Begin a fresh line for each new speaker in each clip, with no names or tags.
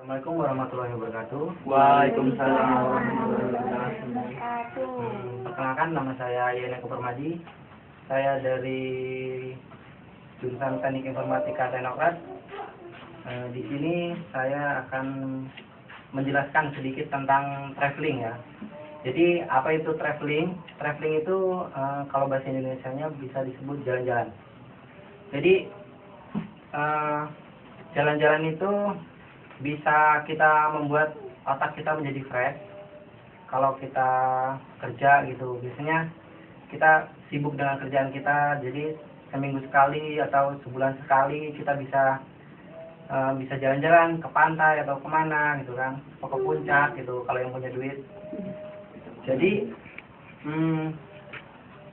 Assalamualaikum warahmatullahi wabarakatuh.
Waalaikumsalam warahmatullahi wabarakatuh.
Perkenalkan, nama saya Yena Kupermadi. Saya dari jurusan Teknik Informatika Teknokrat. Di sini saya akan menjelaskan sedikit tentang traveling ya. Jadi apa itu traveling? Traveling itu kalau bahasa Indonesianya bisa disebut jalan-jalan. Jadi jalan-jalan itu bisa kita membuat otak kita menjadi fresh. Kalau kita kerja gitu, biasanya kita sibuk dengan kerjaan kita, jadi seminggu sekali atau sebulan sekali kita bisa jalan-jalan ke pantai atau kemana gitu kan, atau ke puncak gitu kalau yang punya duit. Jadi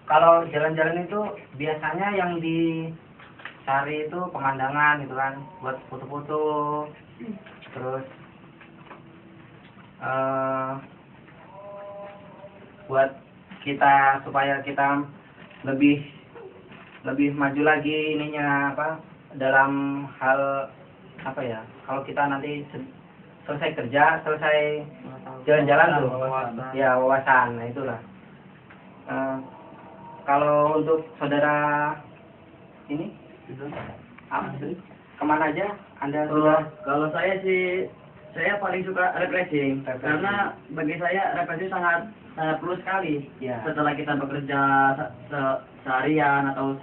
kalau jalan-jalan itu biasanya yang dicari itu pemandangan gitu kan, buat foto-foto, terus buat kita supaya kita lebih maju lagi ininya dalam hal ya, kalau kita nanti selesai kerja, selesai jalan-jalan tuh ya, wawasan. Nah itulah kalau untuk saudara ini apa sih, kemana aja Anda sudah?
Kalau saya sih, saya paling suka refreshing. Karena bagi saya refreshing sangat perlu sekali.
Ya.
Setelah kita bekerja seharian atau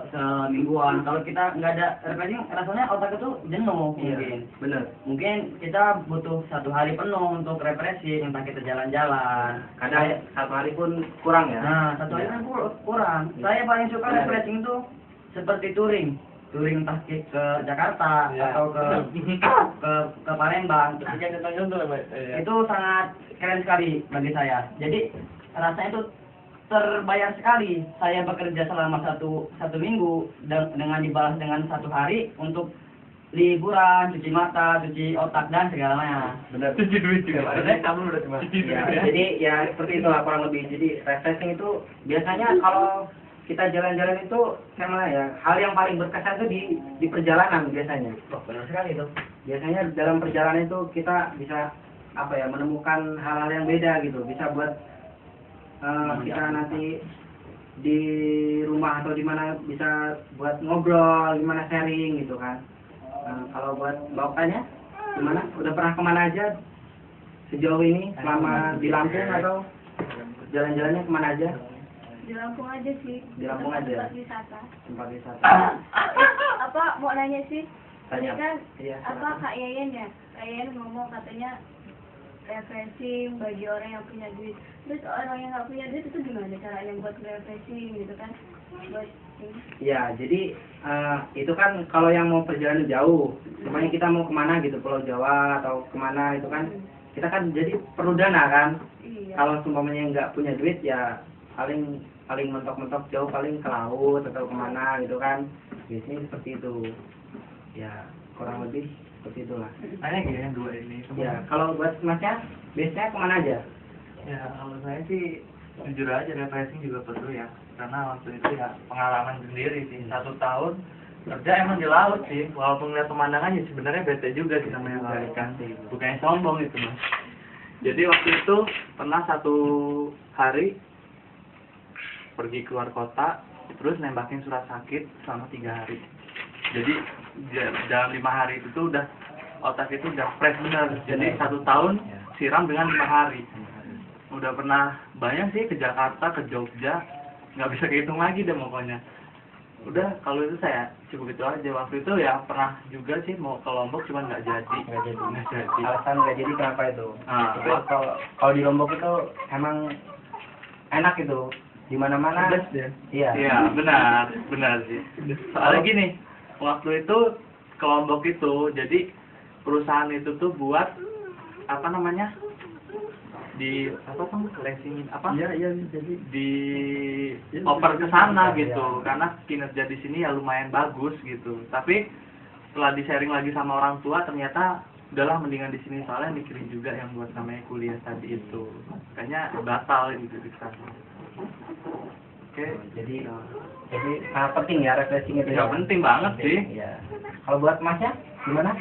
semingguan, kalau kita nggak ada refreshing, rasanya otak itu jenuh.
Iya,
mungkin.
bener.
Mungkin kita butuh 1 hari penuh untuk refreshing, entah kita jalan-jalan.
Kadang 1 hari pun kurang ya.
Nah, 1 hari kan kurang. Saya paling suka refreshing itu seperti touring entah ke Jakarta atau ke Palembang. Itu sangat keren sekali bagi saya. Jadi rasanya itu terbayar sekali. Saya bekerja selama satu minggu dengan dibalas dengan 1 hari untuk liburan, cuci mata, cuci otak dan segalanya.
Benar.
Cuci duit juga.
Kamu udah cuma. Jadi ya seperti itulah kurang lebih. Jadi refreshing itu biasanya kalau kita jalan-jalan itu sama ya, hal yang paling berkesan itu di perjalanan biasanya.
Benar sekali itu.
Biasanya dalam perjalanan itu kita bisa menemukan hal-hal yang beda gitu, bisa buat kita nanti di rumah atau di mana bisa buat ngobrol, gimana sharing gitu kan. Kalau buat bapaknya gimana? Udah pernah kemana aja sejauh ini selama di Lampung, atau jalan-jalannya kemana aja?
Di Lampung aja sih.
Di Lampung aja.
Tempat wisata.
Tempat wisata.
Mau nanya sih? Ini
Tanya.
kan
Iya,
Kak Yayan ya? Kak Yayan ngomong katanya refreshing bagi orang yang punya duit. Terus orang yang nggak punya duit itu gimana caranya buat refreshing gitu kan? Buat ini.
Ya, jadi itu kan kalau yang mau perjalanan jauh, semuanya kita mau kemana gitu, Pulau Jawa atau kemana itu kan, kita kan jadi perlu dana kan.
Iya.
Kalau semuanya nggak punya duit ya paling mentok-mentok jauh, paling ke laut atau kemana gitu kan, biasanya seperti itu ya, kurang lebih seperti itulah.
Tanya gini yang 2 ini.
Ya, kalau buat masnya biasanya kemana aja?
Ya, kalau saya sih jujur aja refreshing juga perlu ya. Karena waktu itu ya pengalaman sendiri sih. 1 tahun kerja emang di laut sih. Walaupun lihat pemandangan ya sebenarnya bete juga sih namanya laut kan. Bukannya sombong itu mas. Jadi waktu itu pernah 1 hari pergi keluar kota, terus nembakin surat sakit selama 3 hari. Jadi dalam 5 hari itu tuh udah otak itu udah fresh bener. Jadi 1 tahun siram dengan 5 hari. Udah pernah banyak sih ke Jakarta, ke Jogja, nggak bisa kehitung lagi deh pokoknya. Udah kalau itu saya cukup itu aja. Waktu itu ya pernah juga sih mau ke Lombok, cuman nggak jadi.
Alasan nggak jadi kenapa itu? Itu
Nah,
kalau di Lombok itu emang enak itu, di mana-mana. Iya.
Iya, benar sih. Soalnya gini, waktu itu ke Lombok itu, jadi perusahaan itu tuh buat lesingin
jadi
di oper ke sana gitu, karena kinerja di sini ya lumayan bagus gitu. Tapi setelah di sharing lagi sama orang tua, ternyata udahlah mendingan di sini, soalnya mikirin juga yang buat namanya kuliah tadi itu, kayaknya batal gitu di sana. Oke.
Jadi sangat penting ya refreshing itu.
Ya penting banget sih.
Ya. Kalau buat masnya gimana?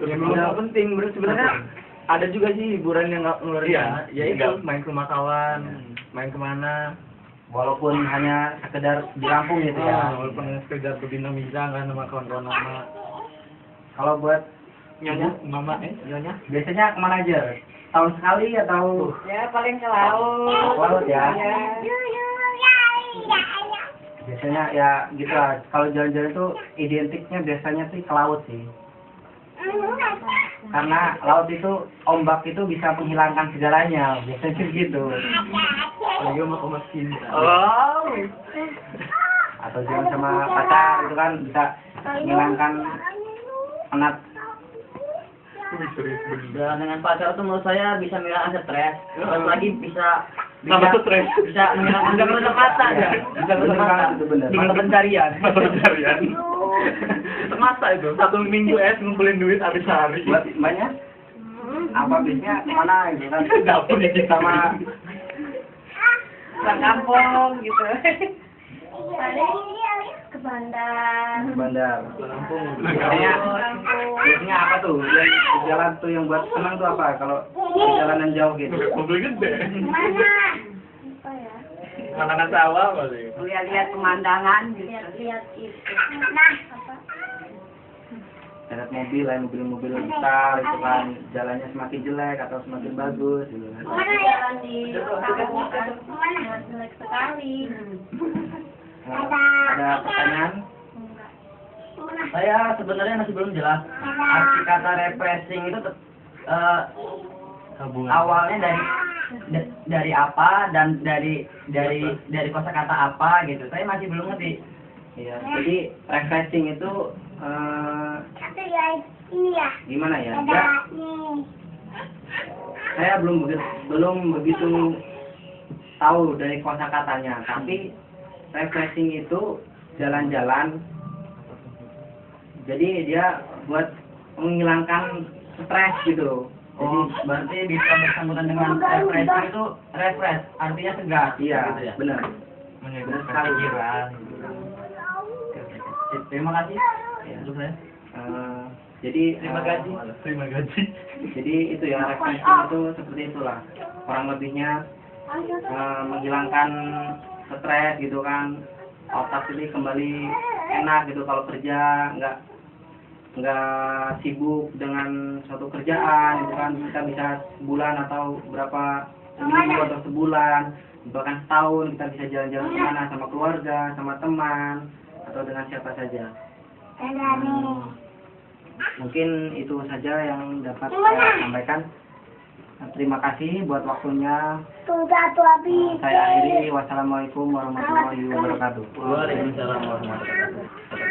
Yang penting sebenarnya ada juga sih hiburan yang nggak ngeluarin
Iya,
ya itu main ke rumah kawan, main kemana.
Walaupun hanya sekedar di kampung gitu ya.
Walaupun sekedar berdinamika kan sama kawan-kawan lama.
Kalau buat
Nyonya, mama, nyonya.
biasanya kemana aja? Tahun sekali atau
Ya paling ke laut.
laut ya?
Ya.
Biasanya ya gitu lah. Kalau jalan-jalan itu identiknya biasanya sih ke laut sih. Karena laut itu ombak itu bisa menghilangkan segalanya. Biasanya gitu.
Lagi sama komas cinta.
Oh.
Atau jalan sama pacar itu kan bisa menghilangkan penat.
Jalan dengan pacar itu menurut saya bisa menghilangkan stres. Terus lagi bisa
Sama stres.
bisa menghilangkan kata ya. Bisa
Bener
kata
banget, itu bener.
di mata pencarian.
Mata pencarian. Masa itu 1 minggu ngumpulin duit habis sehari.
Buat mbaknya apa biasanya kemana gitu kan?
Dapur di
Sama
Pulang kampung gitu.
Paling ke bandar.
bandar.
Lampung.
Biasanya apa tuh? Yang jalan tuh yang buat senang tuh apa? Kalau perjalanan jauh gitu.
Mobil gede.
Apa ya?
Makanan sawah paling.
Lihat-lihat pemandangan gitu.
Lihat-lihat itu. Nah, apa?
Lihat mobil, mobil-mobil besar itu kan jalannya semakin jelek atau semakin bagus gitu kan.
Jalan di kampung kan sangat jelek sekali.
Ada pertanyaan?
Enggak.
Saya sebenarnya masih belum jelas arti kata refreshing itu awalnya dari apa dan dari kosakata apa gitu. Saya masih belum ngerti.
Iya. Jadi refreshing itu gimana ya? Ya, saya belum begitu tahu dari kosakatanya, tapi refreshing itu jalan-jalan. Jadi dia buat menghilangkan stres gitu. Jadi
Oh, berarti bisa bersangkutan dengan refreshing itu refresh, artinya segar.
iya,
gitu ya?
benar.
Menyegarkan pikiran.
Terima kasih.
Ya.
Untuk saya.
Jadi
Terima gaji.
Jadi itu ya refreshing itu seperti itulah. Kurang lebihnya menghilangkan stres gitu kan, otak ini kembali enak gitu kalau kerja nggak sibuk dengan suatu kerjaan gitu kan, kita bisa sebulan atau berapa seminggu atau sebulan bahkan setahun kita bisa jalan-jalan kemana sama keluarga, sama teman atau dengan siapa saja. Mungkin itu saja yang dapat saya sampaikan. Terima kasih buat waktunya. Saya akhiri. Wassalamualaikum warahmatullahi wabarakatuh.
Waalaikumsalam warahmatullahi wabarakatuh.